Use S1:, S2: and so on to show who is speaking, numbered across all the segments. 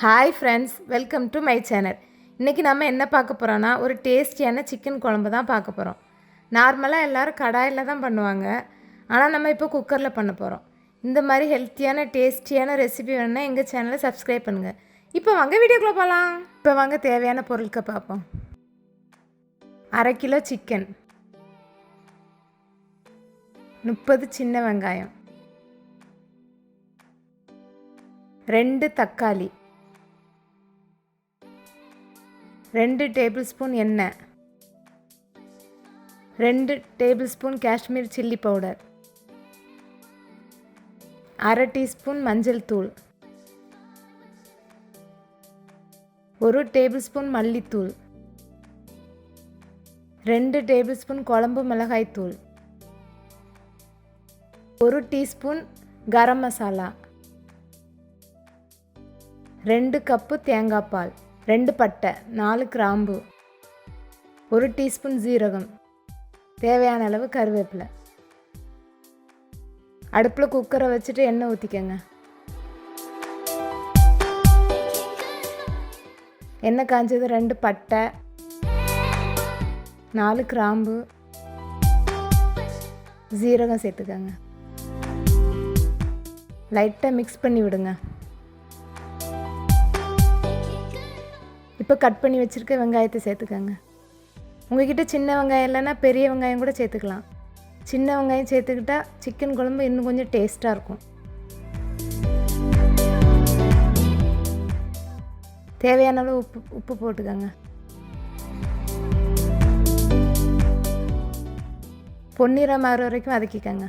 S1: Hi friends, welcome to my channel. இன்றைக்கி நம்ம என்ன பார்க்க போகிறோன்னா, ஒரு டேஸ்டியான சிக்கன் குழம்பு தான் பார்க்க போகிறோம். நார்மலாக எல்லோரும் கடாயில் தான் பண்ணுவாங்க, ஆனால் நம்ம இப்போ குக்கரில் பண்ண போகிறோம். இந்த மாதிரி ஹெல்த்தியான டேஸ்டியான ரெசிபி வேணுன்னா எங்கள் சேனலை சப்ஸ்கிரைப் பண்ணுங்கள். இப்போ வாங்க வீடியோக்குள்ளே போகலாம். இப்போ வாங்க தேவையான பொருட்களை பார்ப்போம். 1/2 கிலோ சிக்கன், 30 சின்ன வெங்காயம், 2 தக்காளி, 2 டேபிள் ஸ்பூன் எண்ணெய், 2 table spoon Kashmir chilli powder, 1/2 teaspoon மஞ்சள் தூள், 1 டேபிள் ஸ்பூன் மல்லித்தூள், 2 டேபிள் ஸ்பூன் குழம்பு மிளகாய் தூள், 1 டீஸ்பூன் கரம் மசாலா, 2 கப்பு தேங்காய் பால், 2 பட்டை, 4 கிராம்பு, 1 டீஸ்பூன் ஜீரகம், தேவையான அளவு கருவேப்பிலை. அடுப்பில் குக்கரை வச்சுட்டு எண்ணெய் ஊற்றிக்கங்க. எண்ணெய் காய்ச்சது 2 பட்டை, 4 கிராம்பு, ஜீரகம் சேர்த்துக்கங்க. லைட்டாக மிக்ஸ் பண்ணி விடுங்க. இப்போ கட் பண்ணி வச்சுருக்க வெங்காயத்தை சேர்த்துக்கங்க. உங்கள்கிட்ட சின்ன வெங்காயம் இல்லைன்னா பெரிய வெங்காயம் கூட சேர்த்துக்கலாம். சின்ன வெங்காயம் சேர்த்துக்கிட்டா சிக்கன் குழம்பு இன்னும் கொஞ்சம் டேஸ்ட்டாக இருக்கும். தேவையான அளவு உப்பு போட்டுக்கோங்க. பொன்னிறம் ஆகிற வரைக்கும் வதக்கிக்கங்க.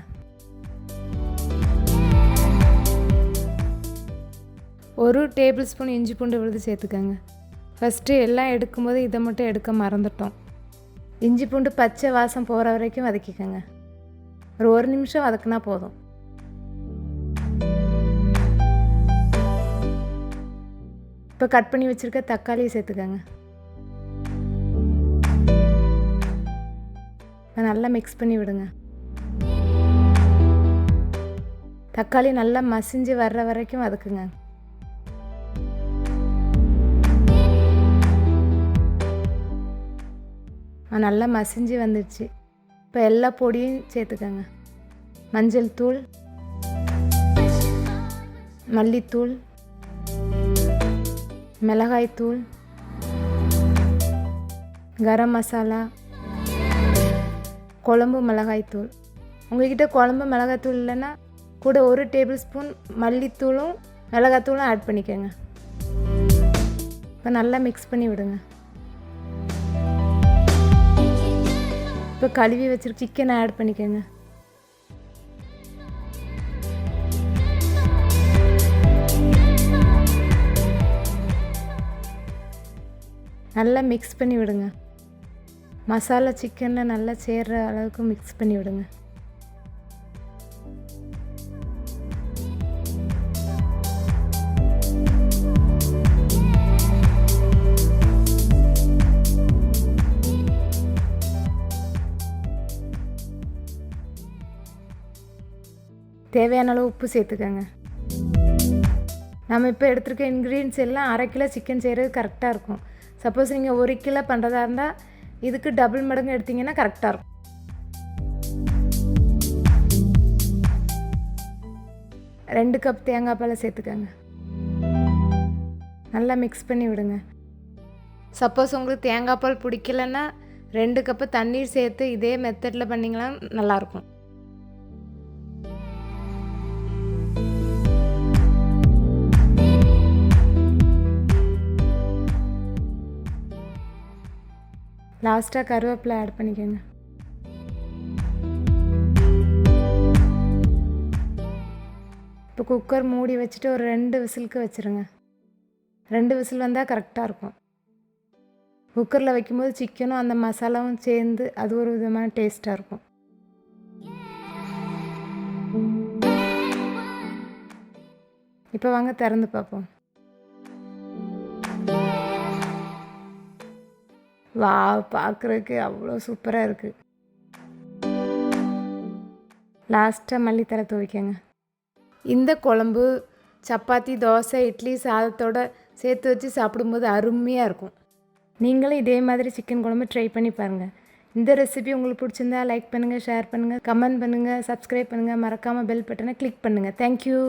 S1: ஒரு டேபிள் ஸ்பூன் இஞ்சி பூண்டு விழுது சேர்த்துக்கங்க. ஃபஸ்ட்டு எல்லாம் எடுக்கும்போது இதை மட்டும் எடுக்க மறந்துட்டோம். இஞ்சி பூண்டு பச்சை வாசம் போகிற வரைக்கும் வதக்கிக்கோங்க. ஒரு நிமிஷம் வதக்குனா போதும். இப்போ கட் பண்ணி வச்சுருக்க தக்காளியை சேர்த்துக்கோங்க. நல்லா மிக்ஸ் பண்ணி விடுங்க. தக்காளி நல்லா மசிஞ்சு வர்ற வரைக்கும் வதக்குங்க. நல்லா மசிஞ்சு வந்துடுச்சு. இப்போ எல்லா பொடியும் சேர்த்துக்கோங்க. மஞ்சள் தூள், மல்லித்தூள், மிளகாய்த்தூள், கரம் மசாலா, குழம்பு மிளகாய்த்தூள். உங்கள்கிட்ட குழம்பு மிளகாய்த்தூள் இல்லைன்னா கூட 1 டேபிள் ஸ்பூன் மல்லித்தூளும் மிளகாய்த்தூளும் ஆட் பண்ணிக்கோங்க. இப்போ நல்லா மிக்ஸ் பண்ணி விடுங்க. இப்போ கழுவி வச்சுருக்க சிக்கனை ஆட் பண்ணிக்கோங்க. நல்லா மிக்ஸ் பண்ணி விடுங்க. மசாலா சிக்கனில் நல்லா சேர்கிற அளவுக்கு மிக்ஸ் பண்ணி விடுங்க. தேவையான அளவு உப்பு சேர்த்துக்கோங்க. நம்ம இப்போ எடுத்துருக்க இன்க்ரீடியன்ஸ் எல்லாம் 1/2 கிலோ சிக்கன் செய்கிறது கரெக்டாக இருக்கும். சப்போஸ் நீங்கள் 1 கிலோ பண்ணுறதா இருந்தால் இதுக்கு டபுள் மடங்கு எடுத்திங்கன்னா கரெக்டாக இருக்கும். ரெண்டு கப் தேங்காய் பாலை சேர்த்துக்கோங்க. நல்லா மிக்ஸ் பண்ணி விடுங்க. சப்போஸ் உங்களுக்கு தேங்காய் பால் பிடிக்கலன்னா 2 கப்பு தண்ணீர் சேர்த்து இதே மெத்தடில் பண்ணிங்கன்னா நல்லாயிருக்கும். லாஸ்ட்டாக கருவேப்பிலை ஆட் பண்ணிக்கோங்க. இப்போ குக்கர் மூடி வச்சுட்டு ஒரு 2 விசிலுக்கு வச்சுருங்க. 2 விசில் வந்தால் கரெக்டாக இருக்கும். குக்கரில் வைக்கும்போது சிக்கனும் அந்த மசாலாவும் சேர்ந்து அது ஒரு விதமான டேஸ்ட்டாக இருக்கும். இப்போ வாங்க திறந்து பார்ப்போம். வா, பார்க்குறதுக்கு அவ்வளோ சூப்பராக இருக்குது. லாஸ்ட்டாக மல்லித்தழை தூவிக்கங்க. இந்த குழம்பு சப்பாத்தி, தோசை, இட்லி, சாதத்தோடு சேர்த்து வச்சு சாப்பிடும்போது அருமையாக இருக்கும். நீங்களும் இதே மாதிரி சிக்கன் குழம்பு ட்ரை பண்ணி பாருங்கள். இந்த ரெசிபி உங்களுக்கு பிடிச்சிருந்தா லைக் பண்ணுங்கள், ஷேர் பண்ணுங்கள், கமெண்ட் பண்ணுங்கள், சப்ஸ்கிரைப் பண்ணுங்கள், மறக்காமல் பெல் பட்டனை கிளிக் பண்ணுங்கள். தேங்க்யூ.